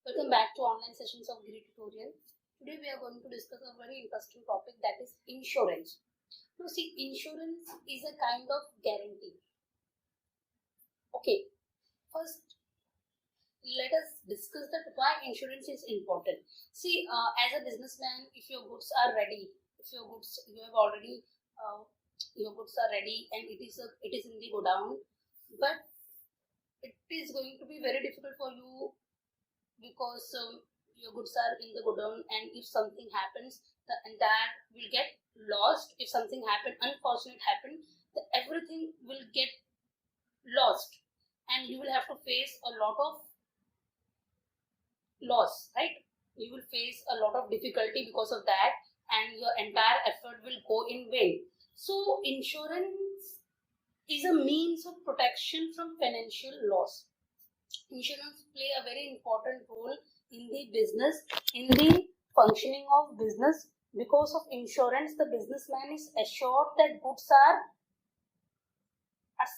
Welcome back to online sessions of Giri Tutorial. Today we are going to discuss a very interesting topic, that is insurance. Now see, insurance is a kind of guarantee. Okay, first let us discuss that why insurance is important. See, as a businessman, if your goods are ready, if your goods you have already your goods are ready and it is in the godown, but it is going to be very difficult for you because your goods are in the godown, and if something happens, the entire will get lost. If something unfortunate happen, everything will get lost, and you will have to face a lot of loss, right? You will face a lot of difficulty because of that, and your entire effort will go in vain. So insurance is a means of protection from financial loss. Insurance play a very important role in the business, in the functioning of business. Because of insurance, the businessman is assured that goods are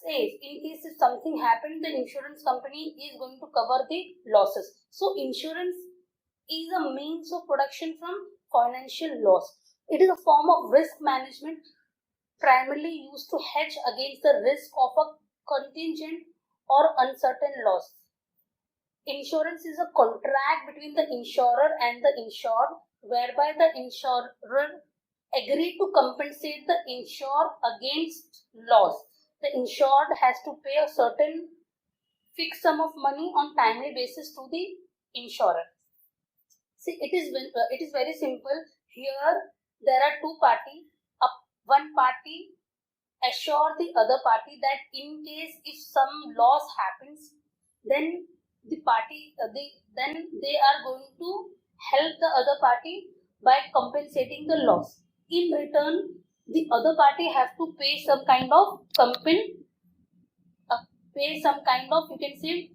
safe. In case if something happens, the insurance company is going to cover the losses. So insurance is a means of protection from financial loss. It is a form of risk management primarily used to hedge against the risk of a contingent or uncertain loss. Insurance is a contract between the insurer and the insured, whereby the insurer agree to compensate the insured against loss. The insured has to pay a certain fixed sum of money on timely basis to the insurer. See, it is very simple. Here there are two parties. One party assure the other party that in case if some loss happens, then they are going to help the other party by compensating the loss. In return, the other party have to pay some kind of you can say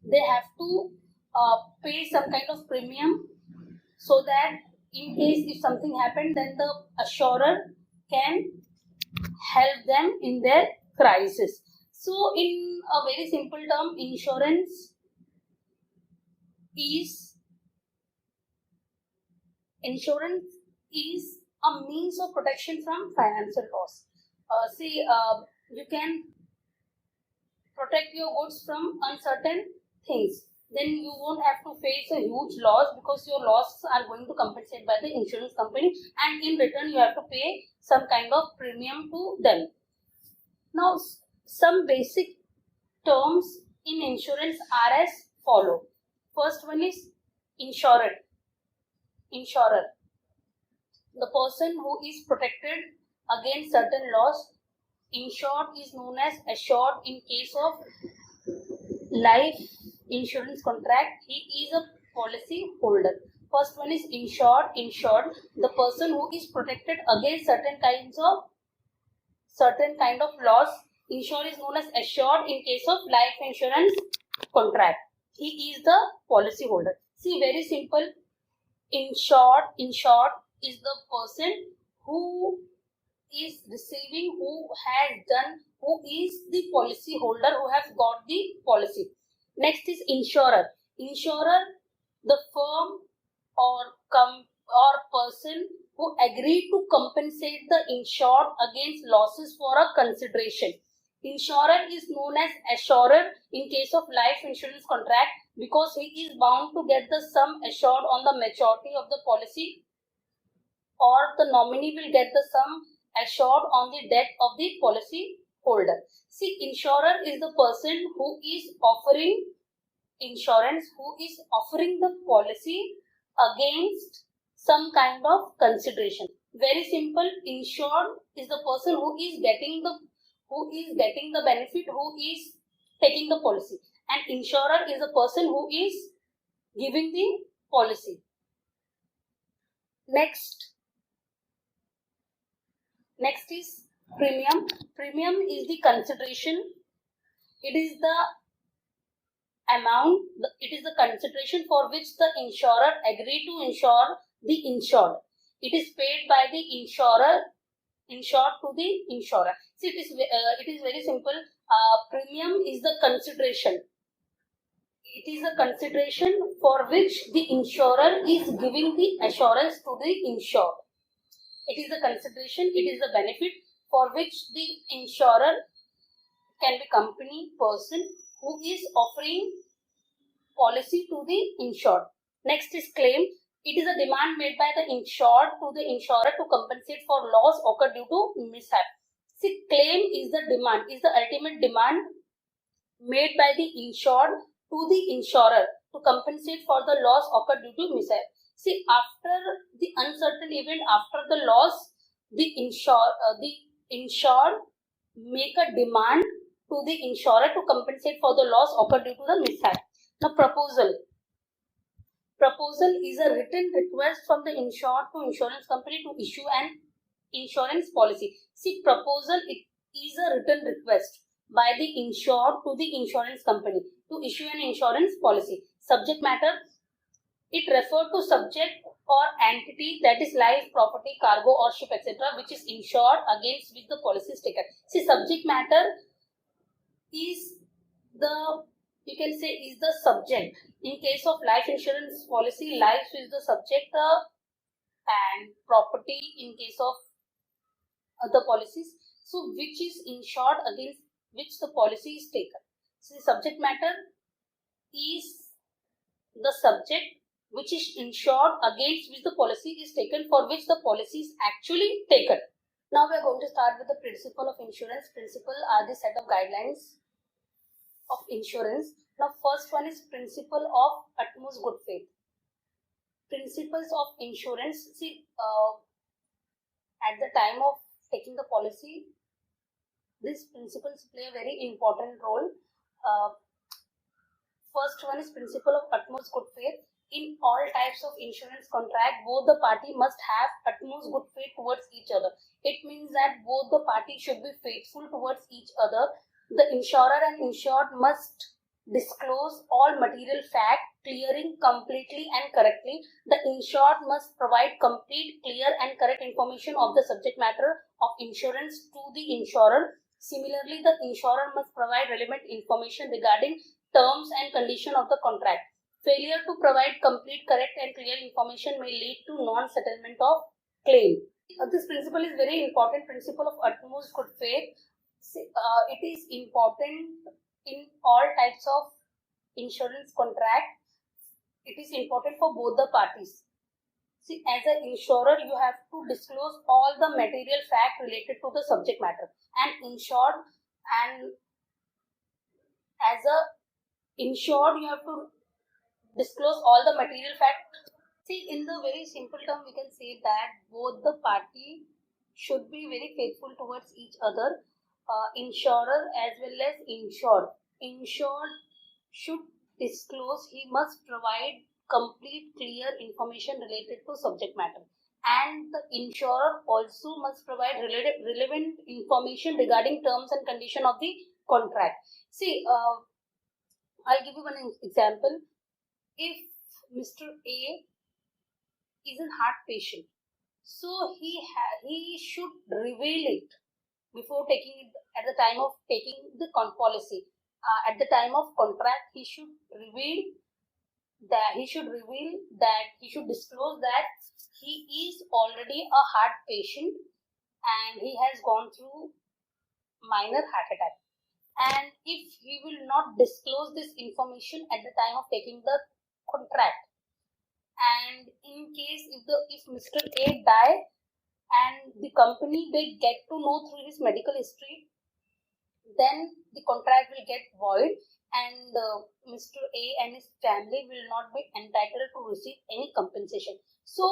they have to pay some kind of premium, so that in case if something happened, then the assurer can help them in their crisis. So in a very simple term, insurance is a means of protection from financial loss. You can protect your goods from uncertain things. Then you won't have to face a huge loss, because your losses are going to compensate by the insurance company, and in return you have to pay some kind of premium to them. Now, some basic terms in insurance are as follow. First one is insurer. The person who is protected against certain loss. Insured is known as assured in case of life insurance contract. He is a policy holder. First one is insured. The person who is protected against certain kind of loss. Insured is known as assured in case of life insurance contract. He is the policy holder. See, very simple. Insured is the person who is receiving, who is the policy holder, who has got the policy. Next is insurer. The firm or person who agree to compensate the insured against losses for a consideration. Insurer is known as assurer in case of life insurance contract, because he is bound to get the sum assured on the maturity of the policy, or the nominee will get the sum assured on the death of the policy holder. See, insurer is the person who is offering insurance, who is offering the policy against some kind of consideration. Very simple. Insured is the person who is getting the benefit, who is taking the policy, and insurer is the person who is giving the policy. Next is premium. Premium is the consideration. It is the amount, it is the consideration for which the insurer agreed to insure the insured. It is paid by the insured to the insurer. See, it is very simple. Premium is the consideration. it is a consideration for which the insurer is giving the assurance to the insured. It is a consideration, it is a benefit for which the insurer can be company, person who is offering policy to the insured. Next is claim. It is a demand made by the insured to the insurer to compensate for loss occurred due to mishap. See, claim is the demand, is the ultimate demand made by the insured to the insurer to compensate for the loss occurred due to mishap. See, after the uncertain event, after the loss, the insured make a demand to the insurer to compensate for the loss occurred due to the mishap. Now, proposal. Proposal is a written request from the insured to insurance company to issue an insurance policy. See, proposal, it is a written request by the insured to the insurance company to issue an insurance policy. Subject matter, it refers to subject or entity that is life, property, cargo or ship, etc., which is insured against which the policy is taken. See, subject matter is the, you can say, is the subject. In case of life insurance policy, life is the subject and property in case of other policies. So, which is insured against which the policy is taken. So, the subject matter is the subject which is insured against which the policy is taken, for which the policy is actually taken. Now, we are going to start with the principle of insurance. Principle are the set of guidelines of insurance. Now, first one is principle of utmost good faith. Principles of insurance. See, at the time of taking the policy, these principles play a very important role. First one is principle of utmost good faith. In all types of insurance contract, both the party must have utmost good faith towards each other. It means that both the parties should be faithful towards each other. The insurer and insured must disclose all material fact, clearing completely and correctly. The insured must provide complete, clear and correct information of the subject matter of insurance to the insurer. Similarly, the insurer must provide relevant information regarding terms and condition of the contract. Failure to provide complete, correct and clear information may lead to non-settlement of claim. This principle is very important, principle of utmost good faith. It is important in all types of insurance contract. It is important for both the parties. See, as an insurer, you have to disclose all the material fact related to the subject matter, and insured, and as a insured, you have to disclose all the material fact. See, in the very simple term, we can say that both the party should be very faithful towards each other. Insurer as well as insured. Insured should disclose, he must provide complete, clear information related to subject matter. And the insurer also must provide relevant information regarding terms and condition of the contract. See, I'll give you one example. If Mr. A is a heart patient, so he should reveal it before taking it at the time of taking the policy. At the time of contract, he should disclose that he is already a heart patient and he has gone through minor heart attack. And if he will not disclose this information at the time of taking the contract, and in case if Mr. A die and the company they get to know through his medical history, then the contract will get void and Mr. A and his family will not be entitled to receive any compensation. So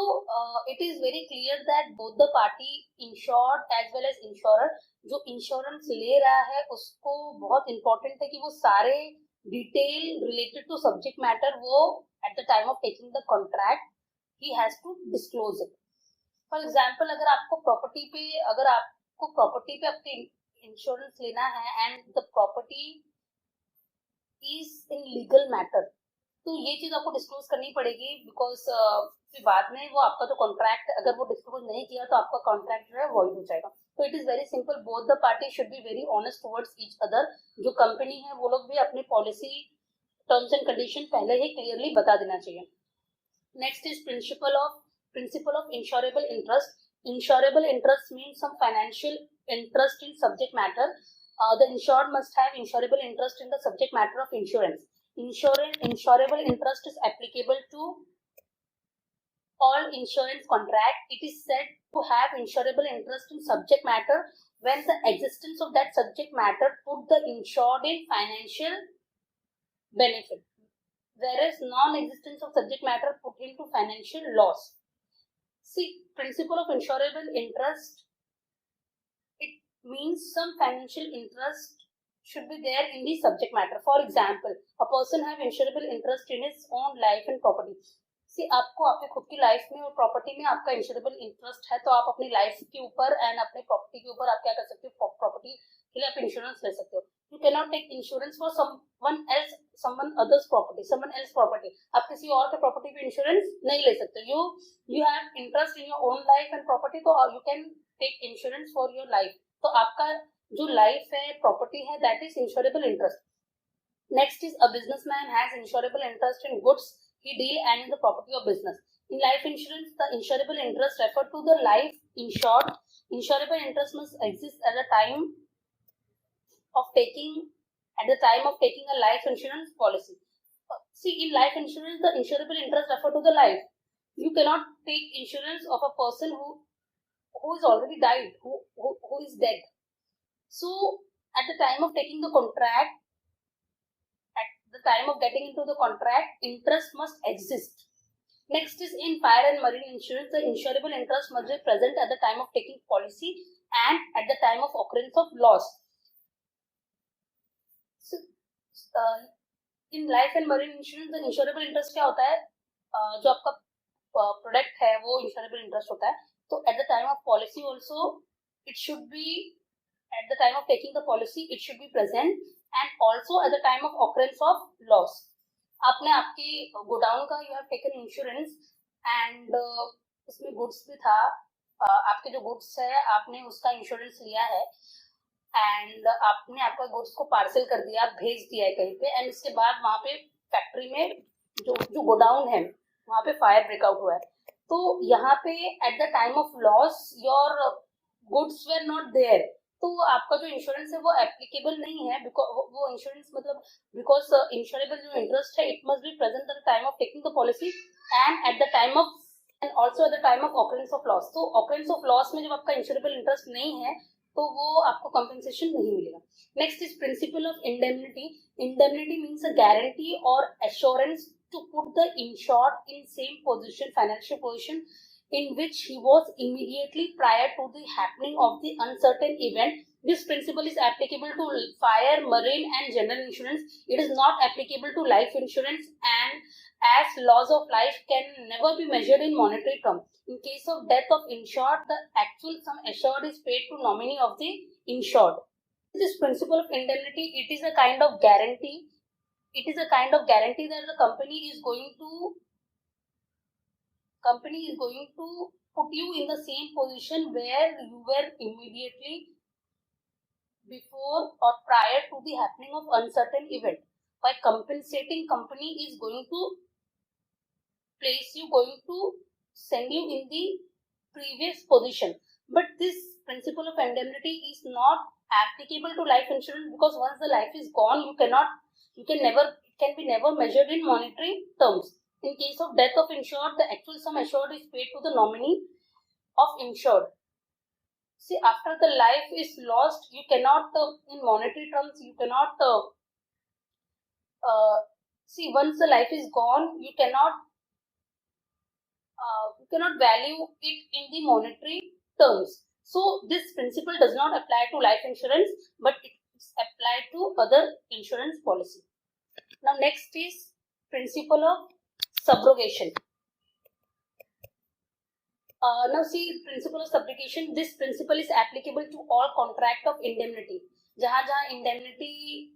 it is very clear that both the party, insured as well as insurer, जो insurance ले रहा है उसको बहुत important है कि वो सारे detail related to subject matter वो at the time of taking the contract he has to disclose it. For example, अगर आपको प्रॉपर्टी पे आपके इंश्योरेंस लेना है and the property is in legal matter, तो ये चीज आपको डिस्क्लोज करनी पड़ेगी बिकॉज बाद में वो आपका तो कॉन्ट्रैक्ट अगर वो डिस्क्लोज नहीं किया तो आपका कॉन्ट्रैक्ट जो है वॉइड हो जाएगा. तो it is very simple, both the party should be very honest towards each other. जो कंपनी है वो लोग भी अपनी पॉलिसी टर्म्स एंड कंडीशन पहले ही क्लियरली बता देना चाहिए. Next is principle of insurable interest. Insurable interest means some financial interest in subject matter. The insured must have insurable interest in the subject matter of insurance. Insurable interest is applicable to all insurance contract. It is said to have insurable interest in subject matter when the existence of that subject matter put the insured in financial benefit, whereas non-existence of subject matter put into financial loss. See, principle of insurable interest, it means some financial interest should be there in the subject matter. For example, a person have insurable interest in his own life and property. See, आपको आपके खुद की life में और property में आपका insurable interest है, तो आप अपनी लाइफ के ऊपर एंड अपने प्रॉपर्टी के ऊपर आप क्या कर सकते हो, प्रॉपर्टी के लिए आप इंश्योरेंस ले सकते हो. You can not take insurance for someone others property. आप किसी और के प्रॉपर्टी पे इंश्योरेंस नहीं ले सकते. You have interest in your own life and property, तो you can take insurance for your life. तो आपका जो लाइफ है, प्रॉपर्टी है, that is insurable interest. Next is a businessman has insurable interest in goods he deal and in the property of business. In life insurance, the insurable interest refer to the life insured. Insurable interest must exist at the time of taking a life insurance policy. See, in life insurance, the insurable interest refer to the life. You cannot take insurance of a person who is already died, who is dead. So, at the time of taking the contract, the time of getting into the contract, interest must exist. Next is in fire and marine insurance, the insurable interest must be present at the time of taking policy and at the time of occurrence of loss. So, in life and marine insurance, the insurable interest क्या होता है, जो आपका product है वो insurable interest होता है. तो at the time of policy also, it should be, at the time of taking the policy, it should be present. And also at the time of occurrence of loss. आपने आपकी godown का you have taken insurance and उसमें goods भी था, आपके जो goods है आपने उसका इंश्योरेंस लिया है एंड आपने आपका गुड्स को पार्सल कर दिया, भेज दिया है कहीं पे, एंड उसके बाद वहाँ पे फैक्ट्री में जो गोडाउन है वहाँ पे फायर ब्रेकआउट हुआ है. तो यहाँ पे at the time of loss your goods were not there, तो आपका जो इंश्योरेंस है वो एप्लीकेबल नहीं है. वो इंश्योरेंस मतलब बिकॉज इंश्योरेबल जो इंटरेस्ट है it must be present at the time of taking the policy and eight the time of and also eight the time of occurrence of loss. तो occurrence of loss में जब आपका insurable interest नहीं है तो वो आपको कंपनसेशन नहीं मिलेगा. Next is principle of indemnity. Indemnity means a guarantee और assurance to put the insured in same position, financial position in which he was immediately prior to the happening of the uncertain event. This principle is applicable to fire, marine and general insurance. It is not applicable to life insurance, and as loss of life can never be measured in monetary terms. In case of death of insured, the actual sum assured is paid to nominee of the insured. This principle of indemnity, it is a kind of guarantee. It is a kind of guarantee that the company is going to put you in the same position where you were immediately before or prior to the happening of uncertain event. By compensating, company is going to send you in the previous position. But this principle of indemnity is not applicable to life insurance, because once the life is gone, it can be never measured in monetary terms. In case of death of insured, the actual sum assured is paid to the nominee of insured. See, after the life is lost, you cannot, in monetary terms, you cannot, see, once the life is gone, you cannot value it in the monetary terms. So, this principle does not apply to life insurance, but it is applied to other insurance policy. Now, next is principle of subrogation. Now see, principle of subrogation. This principle is applicable to all contract of indemnity. जहाँ indemnity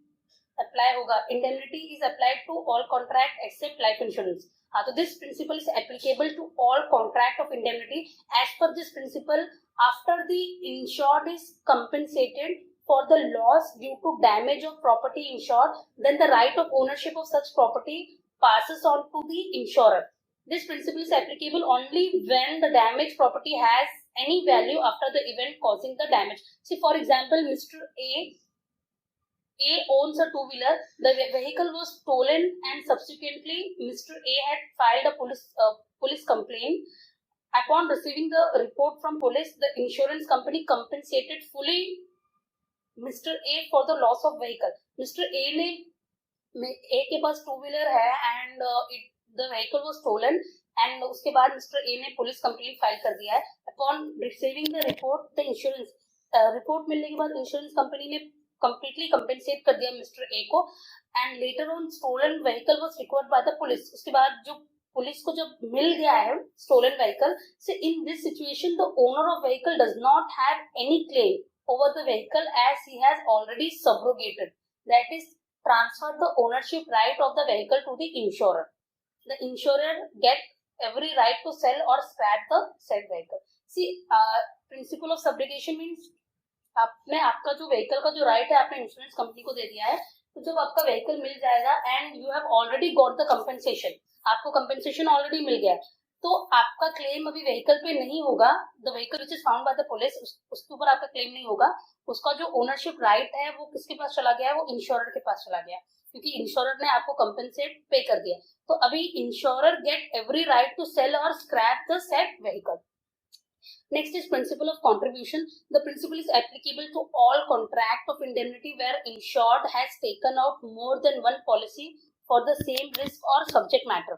apply होगा, indemnity is applied to all contract except life insurance. So this principle is applicable to all contract of indemnity. As per this principle, after the insured is compensated for the loss due to damage of property insured, then the right of ownership of such property passes on to the insurer. This principle is applicable only when the damaged property has any value after the event causing the damage. See, for example, Mr. A owns a two-wheeler. The vehicle was stolen, and subsequently Mr. A had filed a police complaint. Upon receiving the report from police, the insurance company compensated fully Mr. A for the loss of vehicle. Mr. A के पास two wheeler है and the vehicle was stolen, and उसके बाद Mr. A ने police complaint file कर दिया है. Upon receiving the report, the insurance report मिलने के बाद इंश्योरेंस कंपनी ने completely compensate कर दिया Mr. A को, and later on stolen vehicle was recovered by the police. उसके बाद जो पुलिस को जब मिल गया है stolen vehicle, so in this situation the owner of vehicle does not have any claim over the vehicle as he has already subrogated, that is transferred the ownership right of the vehicle to the insurer. The insurer get every right to sell or scrap the said vehicle. See, principle of subrogation means आपने आपका जो vehicle का जो right है आपने insurance company को दे दिया है, तो जब आपका व्हीकल मिल जाएगा and you have already got the compensation, आपको कंपेंसेशन ऑलरेडी मिल गया है, तो आपका क्लेम अभी व्हीकल पे नहीं होगा. The vehicle which is found by the police, उसके ऊपर आपका क्लेम नहीं होगा. उसका जो ओनरशिप राइट है वो किसके पास चला गया है, वो इंश्योरर के पास चला गया, क्योंकि इंश्योरर ने आपको कंपेंसेट पे कर दिया. तो अभी insurer get every right to sell और scrap the said vehicle. Next is principle of contribution. The principle is applicable to all contract of indemnity where insured has taken out more than one policy for the same risk or subject matter.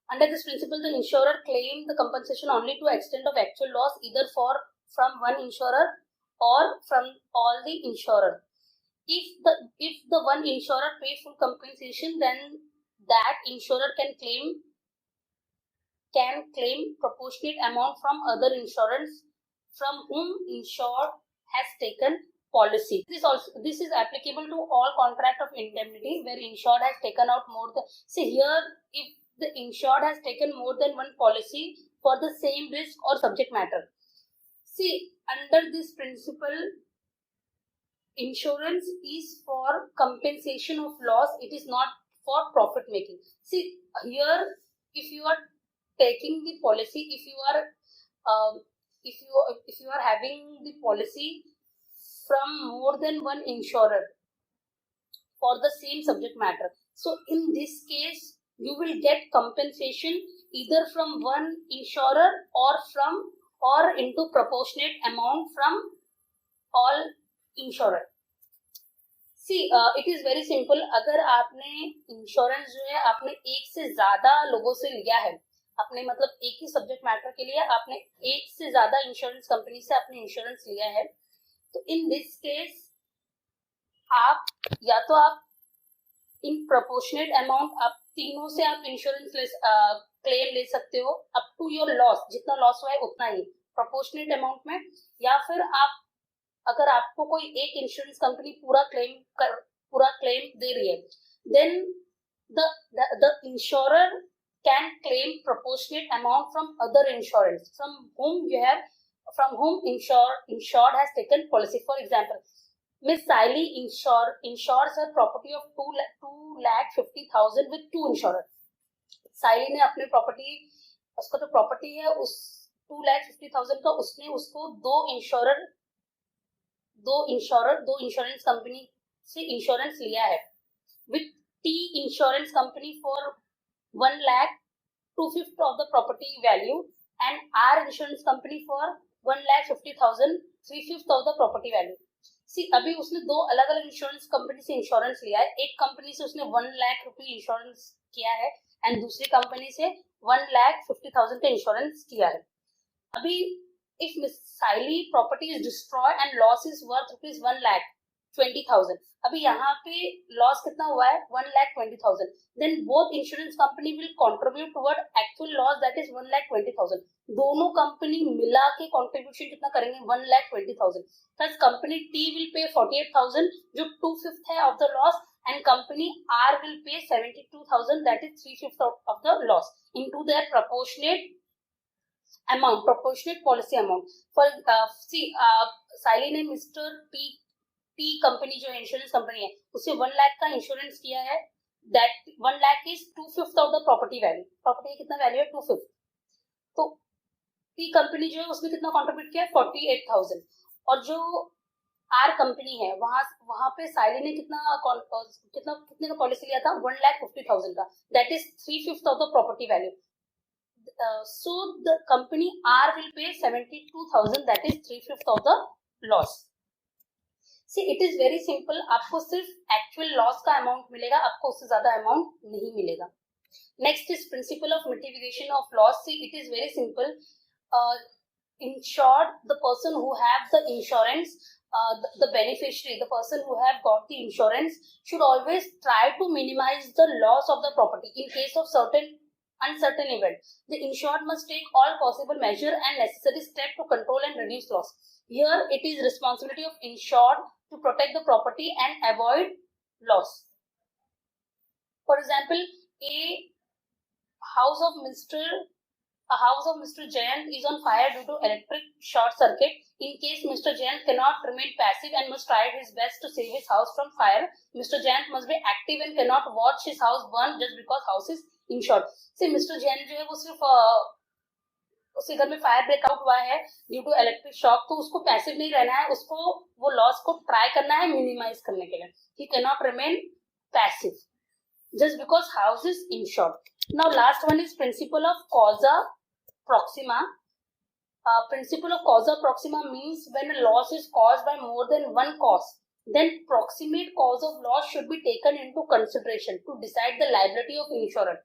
Under this principle, the insurer claims the compensation only to extent of actual loss, either from one insurer or from all the insurer. If the one insurer pays full compensation, then that insurer can claim proportionate amount from other insurance from whom insured has taken policy. This is applicable to all contract of indemnity where insured has taken out more than, see here, if the insured has taken more than one policy for the same risk or subject matter. See, under this principle, insurance is for compensation of loss, it is not for profit making. See here, if you are taking the policy, if you are having the policy from more than one insurer for the same subject matter, so in this case you will get compensation either from one insurer or into proportionate amount from all insurer. See, it is very simple. अगर आपने insurance जो है आपने एक से ज्यादा लोगों से लिया है, आपने मतलब एक ही सब्जेक्ट मैटर के लिए आपने एक से ज्यादा इंश्योरेंस कंपनी से आपने इंश्योरेंस लिया है, तो इन दिस केस आप या तो आप इन प्रोपोर्शनेट अमाउंट आप तीनों से आप इंश्योरेंस क्लेम ले सकते हो अप टू योर लॉस, जितना लॉस हुआ है उतना ही प्रोपोर्शनेट अमाउंट में, या फिर आप अगर आपको कोई एक इंश्योरेंस कंपनी पूरा क्लेम दे रही है, then the insurer can claim proportionate amount from other insurance from whom insured has taken policy. For example, Miss Siley insures her property of 2,50,000 with two insurers. Siley ने अपने property, उसका जो property है उस 2,50,000 का उसने उसको दो इंश्योरेंस कंपनी से इंश्योरेंस लिया है. With T insurance company for 1,00,000 2/5 of the property value and R insurance company for 1,50,000 3/5 of the property value. See, अभी उसने दो अलग अलग इंश्योरेंस कंपनी से इंश्योरेंस लिया है. एक कंपनी से उसने 1,00,000 रुपये इंश्योरेंस किया है एंड दूसरी कंपनी से 1,50,000 का इंश्योरेंस किया है. अभी if Miss Siley property is destroyed and loss is worth ₹1,20,000, अभी यहाँ पे लॉस कितना हुआ है 1,20,000, then both insurance company will contribute toward actual loss that is 1,20,000. दोनों कंपनी मिला के कंट्रीब्यूशन कितना करेंगे 1,20,000. Thus company T will pay 48,000 जो 2/5 है of the loss, and company R will pay 72,000 that is 3/5 of the loss into their proportionate amount, proportionate policy amount. For Saili ने mister T company जो insurance company है उसे 1 लाख का insurance किया है, that 1 lakh is 2/5 of the property value. Property कितना value है 2/5। तो टी कंपनी जो है उसने कितना कॉन्ट्रीब्यूट किया 48,000, और जो आर कंपनी है वहां पे साइली ने कितने का पॉलिसी लिया था 1,50,000 का, that is 3/5 of the property value. So the company R will pay 72,000, that is 3/5 of the loss. See, it is very simple. आपको सिर्फ एक्चुअल लॉस का अमाउंट मिलेगा, आपको उससे ज्यादा अमाउंट नहीं मिलेगा। Next is principle of mitigation of loss. See, it is very simple. In short, the person who have the insurance, the beneficiary, the person who have got the insurance should always try to minimize the loss of the property in case of certain uncertain event. The insured must take all possible measure and necessary step to control and reduce loss. Here it is responsibility of insured to protect the property and avoid loss. For example, a house of Mr. Jayant is on fire due to electric short circuit. In case Mr. Jayant cannot remain passive and must try his best to save his house from fire, Mr. Jayant must be active and cannot watch his house burn just because house is insured. से mister Jain जो है वो सिर्फ उसके घर में fire breakout हुआ है ड्यू टू इलेक्ट्रिक शॉक, तो उसको पैसिव नहीं रहना है, उसको वो लॉस को ट्राई करना है मिनिमाइज करने के लिए। He can not remain passive just because house is insured. Now last one is principle of causa Proxima. Principle of causa proxima means when a loss is caused by more than one cause, then proximate cause of loss should be taken into consideration to decide the liability of insurer.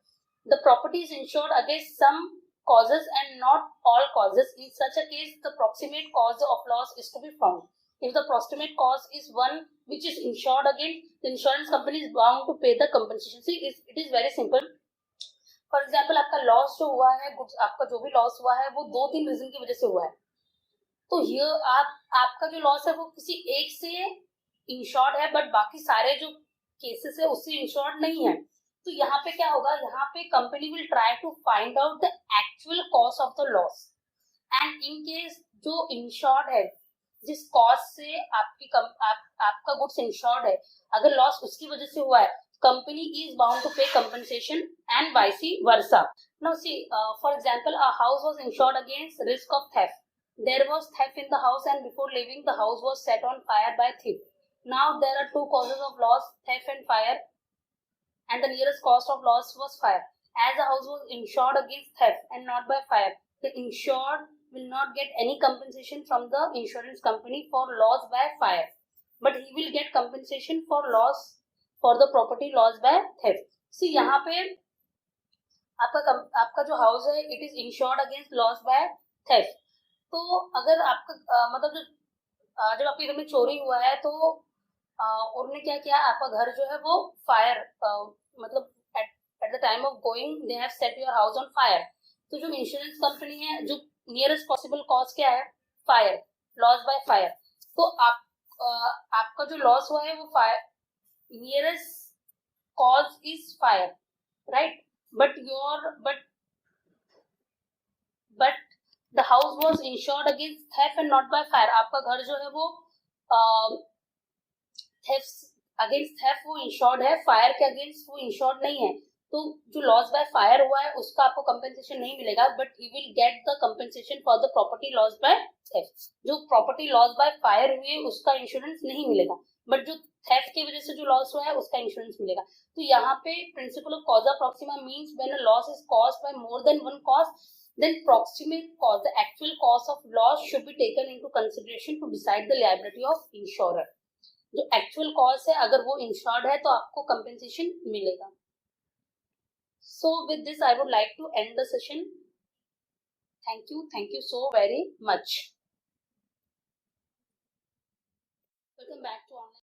The property is insured against some causes and not all causes. In such a case, the proximate cause of loss is to be found. If the proximate cause is one which is insured against, the insurance company is bound to pay the compensation. See, it is very simple. For example आपका loss जो हुआ है, आपका जो भी loss हुआ है वो 2-3 रीजन की वजह से हुआ है, तो ये आपका जो लॉस है वो किसी एक से इंश्योर्ड है बट बाकी सारे जो केसेस है उससे इंश्योर्ड नहीं है। तो यहाँ पे क्या होगा, यहाँ पे company will try to find out the actual cost of the loss, and in case जो इंश्योर्ड है जिस कॉस्ट से आपका गुड्स इंश्योर्ड है, अगर लॉस उसकी वजह से हुआ है, company is bound to pay compensation and vice versa. Now see, for example, a house was insured against risk of theft. There was theft in the house and before leaving the house was set on fire by thief. Now there are two causes of loss, theft and fire, and the nearest cost of loss was fire. As the house was insured against theft and not by fire, the insured will not get any compensation from the insurance company for loss by fire, but he will get compensation for loss for the property loss by theft. See, यहाँ पे आपका जो house है it is insured against loss by theft. तो अगर आपका मतलब जब आपके घर में चोरी हुआ है तो उन्होंने क्या किया, आपका घर जो है वो फायर मतलब eight the time of going they have set your house on fire. तो जो इंश्योरेंस कंपनी है, जो नियरेस्ट पॉसिबल कॉज क्या है, फायर, लॉस बाय फायर। तो आपका जो लॉस हुआ है वो fire, nearest cause is fire, right? But the house was insured against theft and not by fire. आपका घर जो है वो अगेंस्ट थेफ्ट वो इंश्योर्ड है, फायर के अगेंस्ट वो इंश्योर्ड नहीं है। तो जो लॉस बाय फायर हुआ है उसका आपको कंपेंसेशन नहीं मिलेगा, but he will get the compensation for the property loss by theft. जो प्रॉपर्टी लॉस बाय फायर हुई है उसका इंश्योरेंस नहीं मिलेगा, बट जो थेफ्ट की वजह से जो लॉस हुआ है उसका इंश्योरेंस मिलेगा। तो यहाँ पे principle of causa proxima means when a loss is caused by more than one cause, then proximate cause, the actual cause of loss should be taken into consideration to decide the liability of insurer. जो actual cause है अगर वो insured है तो आपको compensation मिलेगा। So with this I would like to end the session. Thank you so very much. Welcome back to online